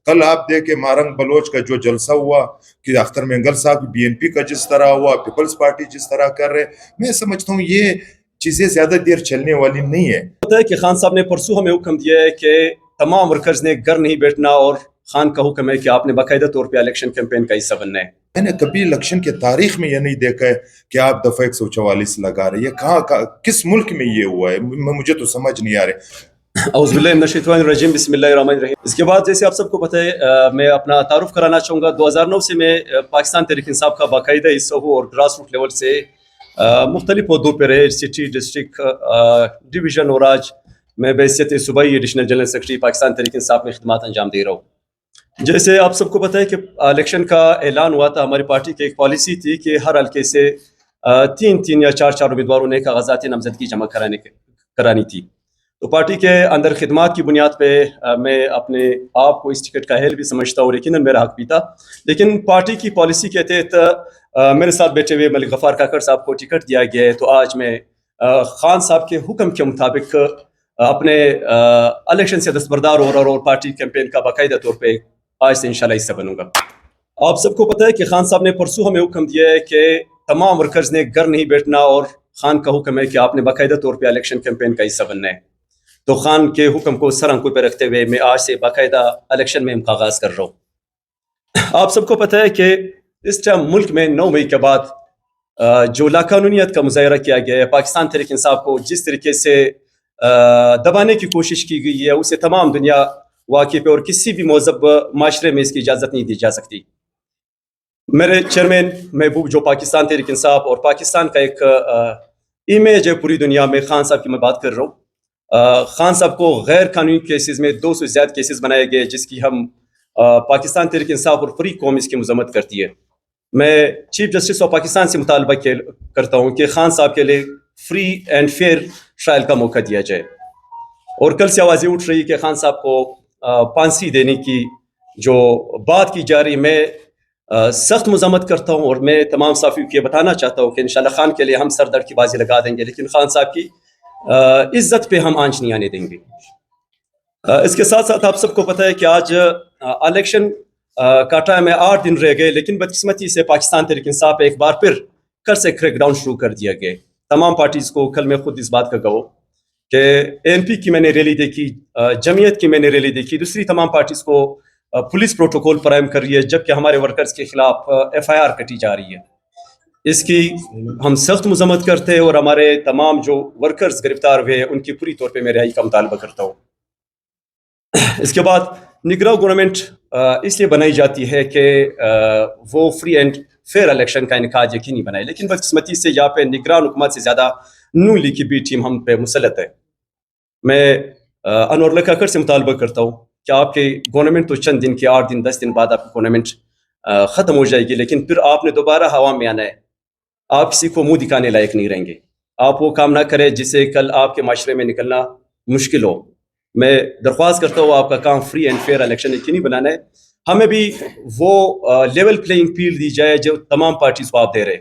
کل آپ دیکھیں مارنگ بلوچ کا جو جلسہ ہوا کہ اختر مینگل صاحب BNP کا جس طرح ہوا، پیپلز پارٹی جس طرح کر رہے، میں سمجھتا ہوں یہ چیزیں زیادہ دیر چلنے والی نہیں ہے۔ پتہ ہے کہ خان صاحب نے پرسوں ہمیں حکم دیا ہے کہ تمام ورکرز نے گھر نہیں بیٹھنا، اور خان کا حکم ہے کہ آپ نے باقاعدہ طور پہ الیکشن کیمپین کا حصہ بننا ہے۔ میں نے کبھی الیکشن کے تاریخ میں یہ نہیں دیکھا ہے کہ آپ دفعہ 144 لگا رہے، یہ کہاں کس ملک میں یہ ہوا ہے، مجھے تو سمجھ نہیں آ رہے۔ اعوذ باللہ من الشیطان الرجیم، بسم اللہ الرحمن الرحیم۔ اس کے بعد جیسے آپ سب کو پتہ ہے، میں اپنا تعارف کرانا چاہوں گا۔ 2009 سے میں پاکستان تحریک انصاف کا باقاعدہ حصہ ہوں، اور گراس روٹ لیول سے مختلف عہدوں پہ رہے، سٹی، ڈسٹرکٹ، ڈویژن، اور آج میں بحیثیت صوبائی additional general secretary Pakistan Tehreek Insaf میں خدمات انجام دے رہا ہوں۔ جیسے آپ سب کو پتہ ہے کہ الیکشن کا اعلان ہوا تھا، ہماری پارٹی کی ایک پالیسی تھی کہ ہر حلقے سے 3 یا 4 امیدواروں نے کاغذات نامزدگی جمع کرانی تھی۔ تو پارٹی کے اندر خدمات کی بنیاد پہ میں اپنے آپ کو اس ٹکٹ کا اہل بھی سمجھتا ہوں، یقیناً میرا حق بھی تھا، لیکن پارٹی کی پالیسی کے تحت میرے ساتھ بیٹھے ہوئے ملک غفار کاکڑ صاحب کو ٹکٹ دیا گیا ہے۔ تو آج میں خان صاحب کے حکم کے مطابق اپنے الیکشن سے دستبردار ہو رہا اور پارٹی کیمپین کا باقاعدہ طور پہ آج سے انشاءاللہ حصہ بنوں گا۔ آپ سب کو پتہ ہے کہ خان صاحب نے پرسوں ہمیں حکم دیا ہے کہ تمام ورکرز نے گھر نہیں بیٹھنا، اور خان کا حکم ہے کہ آپ نے باقاعدہ طور پہ الیکشن کیمپین کا حصہ بننا ہے۔ تو خان کے حکم کو سر آنکھوں پہ رکھتے ہوئے میں آج سے باقاعدہ الیکشن میں آغاز کر رہا ہوں۔ آپ سب کو پتہ ہے کہ اس ٹائم ملک میں 9 مئی کے بعد جو لاقانونیت کا مظاہرہ کیا گیا ہے، پاکستان تحریک انصاف کو جس طریقے سے دبانے کی کوشش کی گئی ہے، اسے تمام دنیا واقف ہے، اور کسی بھی مہذب معاشرے میں اس کی اجازت نہیں دی جا سکتی۔ میرے چیئرمین محبوب جو پاکستان تحریک انصاف اور پاکستان کا ایک امیج ہے پوری دنیا میں، خان صاحب کی میں بات کر رہا ہوں۔ خان صاحب کو غیر قانونی کیسز میں 200 سے زیادہ کیسز بنائے گئے، جس کی ہم پاکستان تحریک انصاف اور فری قوم اس کی مذمت کرتی ہے۔ میں چیف جسٹس آف پاکستان سے مطالبہ کرتا ہوں کہ خان صاحب کے لیے فری اینڈ فیئر ٹرائل کا موقع دیا جائے، اور کل سے آوازیں اٹھ رہی کہ خان صاحب کو پھانسی دینے کی جو بات کی جا رہی، میں سخت مذمت کرتا ہوں، اور میں تمام صحافیوں کو یہ بتانا چاہتا ہوں کہ انشاءاللہ خان کے لیے ہم سر درد کی بازی لگا دیں گے، لیکن خان صاحب کی عزت پہ ہم آنچ نہیں آنے دیں گے۔ اس کے ساتھ ساتھ آپ سب کو پتہ ہے کہ آج الیکشن کا ٹائم ہے، 8 دن رہ گئے، لیکن بدقسمتی سے پاکستان تحریک انصاف ایک بار پھر کل سے کریک ڈاؤن شروع کر دیا گیا۔ تمام پارٹیز کو کل میں خود اس بات کا گواہ کہ ANP کی میں نے ریلی دیکھی، جمعیت کی میں نے ریلی دیکھی، دوسری تمام پارٹیز کو پولیس پروٹوکول فراہم کر رہی ہے، جبکہ ہمارے ورکرز کے خلاف FIR کٹی جا رہی ہے۔ اس کی ہم سخت مذمت کرتے ہیں، اور ہمارے تمام جو ورکرز گرفتار ہوئے ہیں ان کی پوری طور پہ میں رہائی کا مطالبہ کرتا ہوں۔ اس کے بعد نگراں گورنمنٹ اس لیے بنائی جاتی ہے کہ وہ فری اینڈ فیئر الیکشن کا انعقاد یقینی بنائے، لیکن بدقسمتی سے یہاں پہ نگران حکومت سے زیادہ نون لیگ کی بی ٹیم ہم پہ مسلط ہے۔ میں انور اللہ کاکڑ سے مطالبہ کرتا ہوں کہ آپ کی گورنمنٹ تو چند دن کے 8 دن 10 دن بعد آپ کی گورنمنٹ ختم ہو جائے گی، لیکن پھر آپ نے دوبارہ ہوا میں آنا ہے، آپ کسی کو منہ دکھانے لائق نہیں رہیں گے۔ آپ وہ کام نہ کریں جس سے کل آپ کے معاشرے میں نکلنا مشکل ہو۔ میں درخواست کرتا ہوں آپ کا کام فری اینڈ فیئر الیکشن یقینی بنانا ہے۔ ہمیں بھی وہ لیول پلینگ فیلڈ دی جائے جو تمام پارٹیز کو آپ دے رہے۔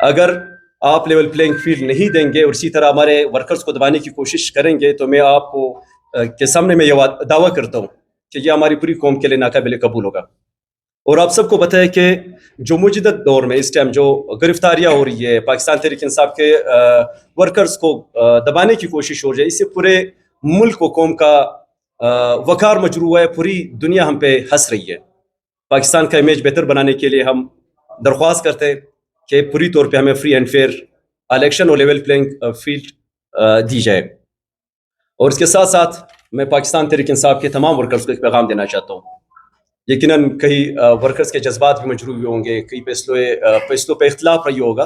اگر آپ لیول پلینگ فیلڈ نہیں دیں گے اور اسی طرح ہمارے ورکرز کو دبانے کی کوشش کریں گے، تو میں آپ کو کے سامنے میں یہ دعویٰ کرتا ہوں کہ یہ ہماری پوری قوم کے لیے ناقابل قبول ہوگا۔ اور آپ سب کو پتہ ہے کہ جو مجدد دور میں اس ٹائم جو گرفتاریاں ہو رہی ہے، پاکستان تحریک انصاف کے ورکرز کو دبانے کی کوشش ہو رہی ہے، اس سے پورے ملک و قوم کا وقار مجروح ہے، پوری دنیا ہم پہ ہنس رہی ہے۔ پاکستان کا امیج بہتر بنانے کے لیے ہم درخواست کرتے ہیں کہ پوری طور پہ ہمیں فری اینڈ فیئر الیکشن اور لیول پلینگ فیلڈ دی جائے۔ اور اس کے ساتھ ساتھ میں پاکستان تحریک انصاف کے تمام ورکرز کو ایک پیغام دینا چاہتا ہوں۔ یقیناً کئی ورکرز کے جذبات بھی مجروح ہوئے ہوں گے، کئی فیصلوں پہ اختلاف رہی ہوگا،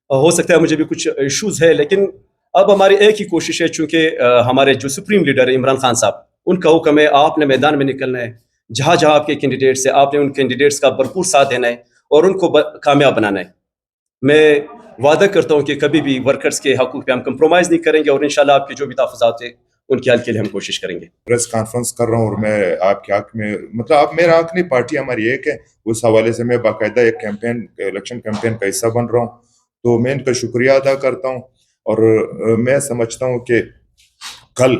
ہو سکتا ہے مجھے بھی کچھ ایشوز ہے، لیکن اب ہماری ایک ہی کوشش ہے، چونکہ ہمارے جو سپریم لیڈر ہیں عمران خان صاحب، ان کا حکم ہے آپ نے میدان میں نکلنا ہے، جہاں جہاں آپ کے کینڈیڈیٹس ہیں آپ نے ان کینڈیڈیٹس کا بھرپور ساتھ دینا ہے اور ان کو کامیاب بنانا ہے۔ میں وعدہ کرتا ہوں کہ کبھی بھی ورکرز کے حقوق پہ ہم کمپرومائز نہیں کریں گے، اور انشاءاللہ آپ کے جو بھی تحفظات ہیں ان کے حل کے لیے ہم کوشش کریں گے۔ پریس کانفرنس کر رہا ہوں، اور میں آپ کے حق میں مطلب آپ میرا حق نہیں، پارٹی ہماری ایک ہے، اس حوالے سے میں باقاعدہ ایک کیمپین الیکشن کیمپین کا حصہ بن رہا ہوں، تو میں ان کا شکریہ ادا کرتا ہوں۔ اور میں سمجھتا ہوں کہ کل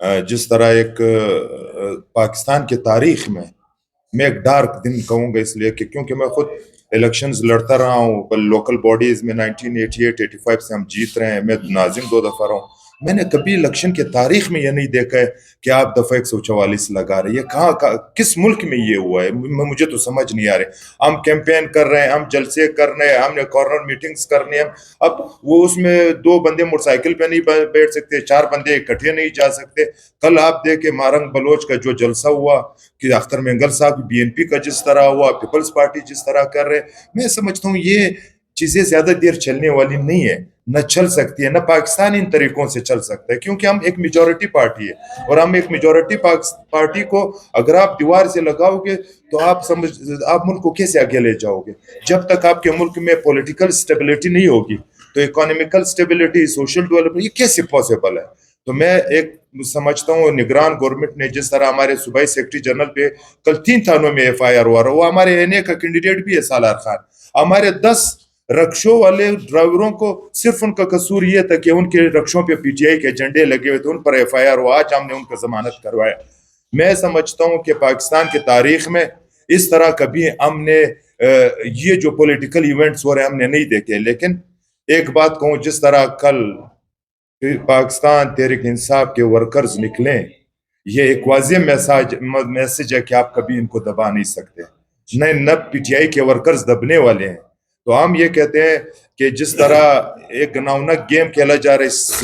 जिस तरह एक पाकिस्तान की तारीख में मैं एक डार्क दिन कहूँगा, इसलिए कि क्योंकि मैं खुद इलेक्शंस लड़ता रहा हूँ लोकल बॉडीज में। 1988-85 से हम जीत रहे हैं, मैं नाजिम 2 दफ़ा रहा हूँ। मैंने कभी इलेक्शन की तारीख में ये नहीं देखा है कि आप दफ़ा 144 लगा रहे हैं। ये कहाँ किस मुल्क में ये हुआ है, मुझे तो समझ नहीं आ रहा। हम कैंपेन कर रहे हैं, हम जलसे कर रहे हैं, हमने कॉर्नर मीटिंग्स करनी है। अब वो उसमें 2 बंदे मोटरसाइकिल पे नहीं बैठ सकते, 4 बंदे इकट्ठे नहीं जा सकते। कल आप देखे मारंग बलोच का जो जलसा हुआ कि अख्तर मेंगल साहब बीएनपी का जिस तरह हुआ, पीपल्स पार्टी जिस तरह कर रहे, मैं समझता हूँ ये चीजें ज्यादा देर चलने वाली नहीं है, न चल सकती है, न पाकिस्तान इन तरीकों से चल सकता है, क्योंकि हम एक मेजॉरिटी पार्टी है। और हम एक मेजॉरिटी पार्टी को अगर आप दीवार से लगाओगे तो आप मुल्क को कैसे आगे ले जाओगे? जब तक आपके मुल्क में पॉलिटिकल स्टेबिलिटी नहीं होगी तो इकोनॉमिकल स्टेबिलिटी, सोशल डेवलपमेंट, ये कैसे पॉसिबल है? तो मैं एक समझता हूँ निगरान गवर्नमेंट ने जिस तरह हमारे सूबाई सेक्रेटरी जनरल पे कल 3 थानों में FIR हुआ, वो हमारे एनए का कैंडिडेट भी है सालार खान। हमारे 10 रक्षों वाले ड्राइवरों को सिर्फ उनका कसूर ये था कि उनके रक्षों पे PTI के झंडे लगे हुए थे, उन पर FIR हुआ। आज हमने उनका जमानत करवाया। मैं समझता हूँ कि पाकिस्तान की तारीख में इस तरह कभी हमने ये जो पॉलिटिकल इवेंट्स हो रहे हैं हमने नहीं देखे। लेकिन एक बात कहूँ, जिस तरह कल पाकिस्तान तहरीक इंसाफ के वर्कर्स निकले, ये एक वाज़ेह मैसेज है कि आप कभी इनको दबा नहीं सकते। न PTI के वर्कर्स दबने वाले हैं। तो हम ये कहते हैं कि जिस तरह एक गनावना गेम खेला जा रहा है इस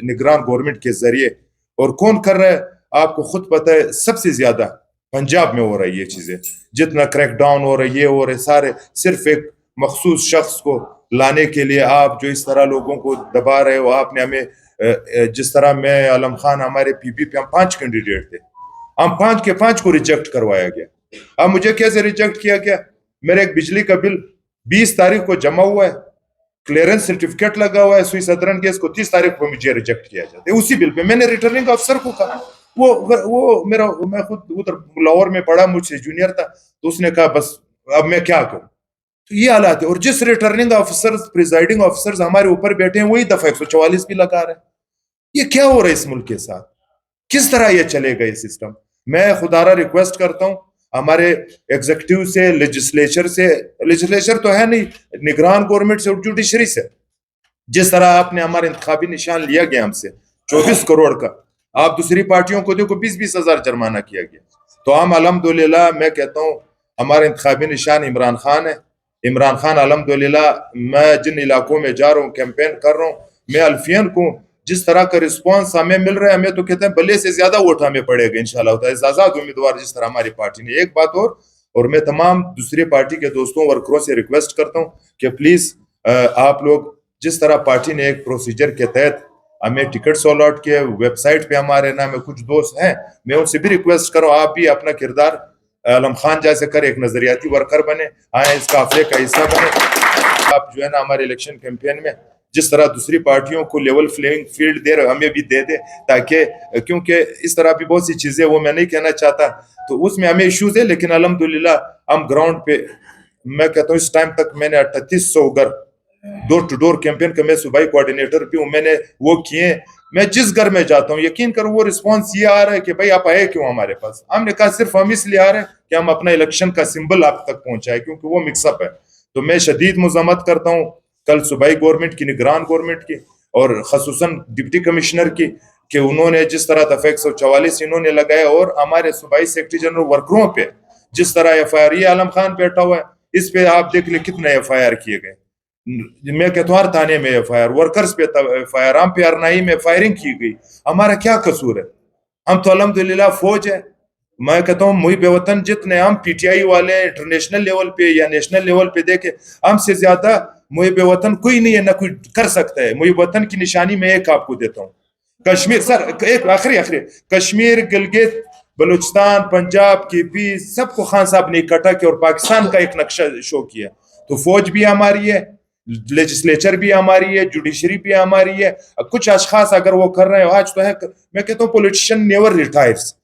निगरान गवर्नमेंट के जरिए, और कौन कर रहा है आपको खुद पता है, सबसे ज्यादा पंजाब में हो रही है ये चीजें। जितना क्रैकडाउन हो रहा है, ये हो रहे सारे सिर्फ एक मखसूस शख्स को लाने के लिए आप जो इस तरह लोगों को दबा रहे हो। आपने हमें जिस तरह मैं आलम खान, हमारे PP पे हम 5 कैंडिडेट थे, हम 5 के 5 को रिजेक्ट करवाया गया। अब मुझे कैसे रिजेक्ट किया गया? मेरे एक बिजली का बिल 20 तारीख को जमा हुआ है, क्लियरेंस सर्टिफिकेट लगा हुआ है सुई सदरन केस को, 30 तारीख को मुझे रिजेक्ट किया जाता है। उसी बिल पे मैंने रिटर्निंग अफसर को कहा, वो मेरा, मैं खुद उधर लाहौर में पढ़ा, मुझसे जूनियर था, तो उसने कहा बस अब मैं क्या करूं। तो ये हालात है। और जिस रिटर्निंग ऑफिसर, प्रिजाइडिंग ऑफिसर्स हमारे ऊपर बैठे हैं, वही दफा 144 भी लगा रहे हैं। ये क्या हो रहा है इस मुल्क के साथ? किस तरह ये चलेगा ये सिस्टम? मैं खुदारा रिक्वेस्ट करता हूं हमारे एग्जीक्यूटिव से, लेजिस्लेचर से, लेजिस्लेचर तो है नहीं, निगरान गवर्नमेंट से और जुडिशरी से, जिस तरह आपने हमारे इंतखाबी निशान लिया गया हमसे 24 करोड़ का, आप दूसरी पार्टियों को देखो 20-20 हजार जुर्माना किया गया। तो हम अल्हम्दुलिल्लाह, मैं कहता हूँ हमारे इंतखाबी निशान इमरान खान है। इमरान खान अल्हम्दुलिल्लाह, मैं जिन इलाकों में जा रहा हूँ, कैंपेन कर रहा हूँ, मैं अल्फियन को जिस तरह का रिस्पांस हमें मिल रहा है, हमें तो कहते हैं भले से ज्यादा वोट हमें पड़ेगा इंशाल्लाह। आजाद उम्मीदवार जिस तरह हमारी पार्टी ने। एक बात और मैं तमाम दूसरी पार्टी के दोस्तों, वर्करों से रिक्वेस्ट करता हूँ कि प्लीज आप लोग, जिस तरह पार्टी ने एक प्रोसीजर के तहत हमें टिकट अलॉट किए, वेबसाइट पे हमारे नाम में कुछ दोस्त हैं, मैं उनसे भी रिक्वेस्ट करूँ आप भी अपना किरदार आलम खान जैसे कर एक नजरियाती वर्कर बने, आए इस काफले का हिस्सा बने। आप जो है ना हमारे इलेक्शन कैंपेन में जिस तरह दूसरी पार्टियों को लेवल प्लेइंग फील्ड दे रहे, हमें भी दे दे, ताकि क्योंकि इस तरह भी बहुत सी चीजें, वो मैं नहीं कहना चाहता, तो उसमें हमें इश्यूज है। लेकिन अल्हम्दुलिल्लाह हम ग्राउंड पे, मैं कहता हूँ इस टाइम तक मैंने 3800 घर डोर टू डोर कैंपेन का, मैं सूबाई कोऑर्डिनेटर भी हूँ, मैंने वो किए। मैं जिस घर में जाता हूँ यकीन करो वो रिस्पांस ये आ रहा है कि भाई आप आए क्यों हमारे पास? हमने कहा सिर्फ हम इसलिए आ रहे हैं कि हम अपना इलेक्शन का सिंबल आप तक पहुंचाए, क्योंकि वो मिक्सअप है। तो मैं शदीद मुज़म्मत करता हूँ कल सूबाई गवर्नमेंट की, निगरान गवर्नमेंट की, और खसूसन डिप्टी कमिश्नर की, कि उन्होंने जिस तरह दफा 144 इन्होंने लगाया, और हमारे सूबाई सेक्रेटरी जनरल वर्करों पे जिस तरह FIR, ये आलम खान बैठा हुआ है, इस पे आप देख ले कितने FIR किए गए। मैं कहता हूँ हर थाने में FIR, वर्कर्स पे FIR, हम पे अरनाई में फायरिंग की गई। हमारा क्या कसूर है? हम तो अल्हम्दुलिल्लाह फौज है। मैं कहता हूँ मुहिब वतन जितने हम PTI वाले इंटरनेशनल लेवल पे या नेशनल लेवल पे देखे, हमसे ज्यादा मुहिब वतन कोई नहीं है, ना कोई कर सकता है। मुहिब वतन की निशानी मैं एक आपको देता हूँ, कश्मीर, सर एक आखिरी, कश्मीर, गिलगित बलूचिस्तान, पंजाब, KP, सबको खान साहब ने इकट्ठा किया और पाकिस्तान का एक नक्शा शो किया। तो फौज भी हमारी है, लेजिस्लेचर भी हमारी है, जुडिशरी भी हमारी है। कुछ अशखास अगर वो कर रहे हैं, आज तो है, मैं कहता हूँ politician never retires,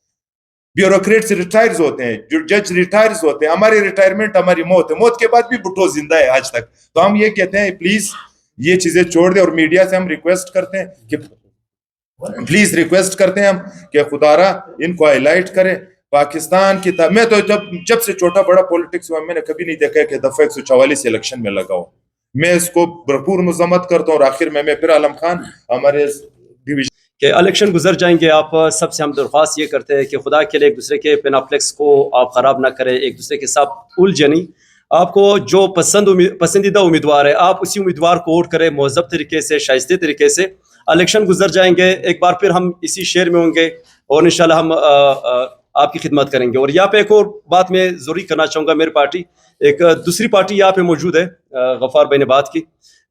bureaucrats retires होते हैं, जज रिटायर्स होते हैं। हमारी रिटायरमेंट हमारी मौत है, मौत के बाद भी भुट्टो जिंदा है आज तक। तो हम ये कहते हैं प्लीज ये चीजें छोड़ दे, और मीडिया से हम रिक्वेस्ट करते हैं कि प्लीज रिक्वेस्ट करते हैं हम कि खुदारा इनको हाईलाइट करें पाकिस्तान की मैं तो जब से छोटा बड़ा पॉलिटिक्स हुआ मैंने कभी नहीं देखा कि दफा 144 इलेक्शन में लगा हो। मैं इसको भरपूर मजम्मत करता हूँ और आखिर में मैं फिर आलम खान हमारे डिवीजन कि इलेक्शन गुजर जाएंगे, आप सबसे हम दरख्वास्त ये करते हैं कि खुदा के लिए एक दूसरे के पेनाफ्लेक्स को आप ख़राब ना करें, एक दूसरे के साथ उलझे नहीं। आपको जो पसंदीदा उम्मीदवार है आप उसी उम्मीदवार को वोट करें महज़ब तरीके से, शाइस्ते तरीके से। इलेक्शन गुजर जाएंगे, एक बार फिर हम इसी शहर में होंगे और इंशाल्लाह हम आपकी खिदमत करेंगे। और यहाँ पे एक और बात मैं ज़रूरी करना चाहूँगा, मेरी पार्टी एक दूसरी पार्टी यहाँ पे मौजूद है, गफ़ार भाई ने बात की,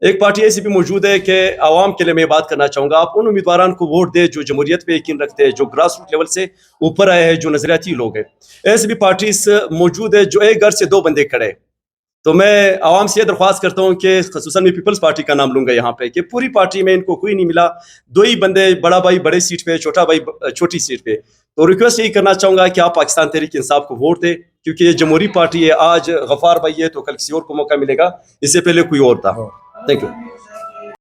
एक पार्टी ऐसी भी मौजूद है कि आवाम के लिए मैं बात करना चाहूँगा, आप उन उम्मीदवारों को वोट दे जो जमहूरियत पे यकीन रखते हैं, जो ग्रास रूट लेवल से ऊपर आए हैं, जो नजरियाती लोग हैं। ऐसी भी पार्टीज मौजूद है जो एक घर से दो बंदे खड़े। तो मैं आवाम से ये दरख्वास्त करता हूँ कि खसूसन मैं पीपल्स पार्टी का नाम लूँगा यहाँ पे, कि पूरी पार्टी में इनको कोई नहीं मिला, दो ही बंदे, बड़ा भाई बड़े सीट पे, छोटा भाई छोटी सीट पे। तो रिक्वेस्ट यही करना चाहूँगा कि आप पाकिस्तान तहरीक इंसाफ को वोट दें, क्योंकि ये जमहूरी पार्टी है। आज गफ़ार भाई है तो कल किसी और को मौका मिलेगा, इससे पहले कोई और था। Thank you.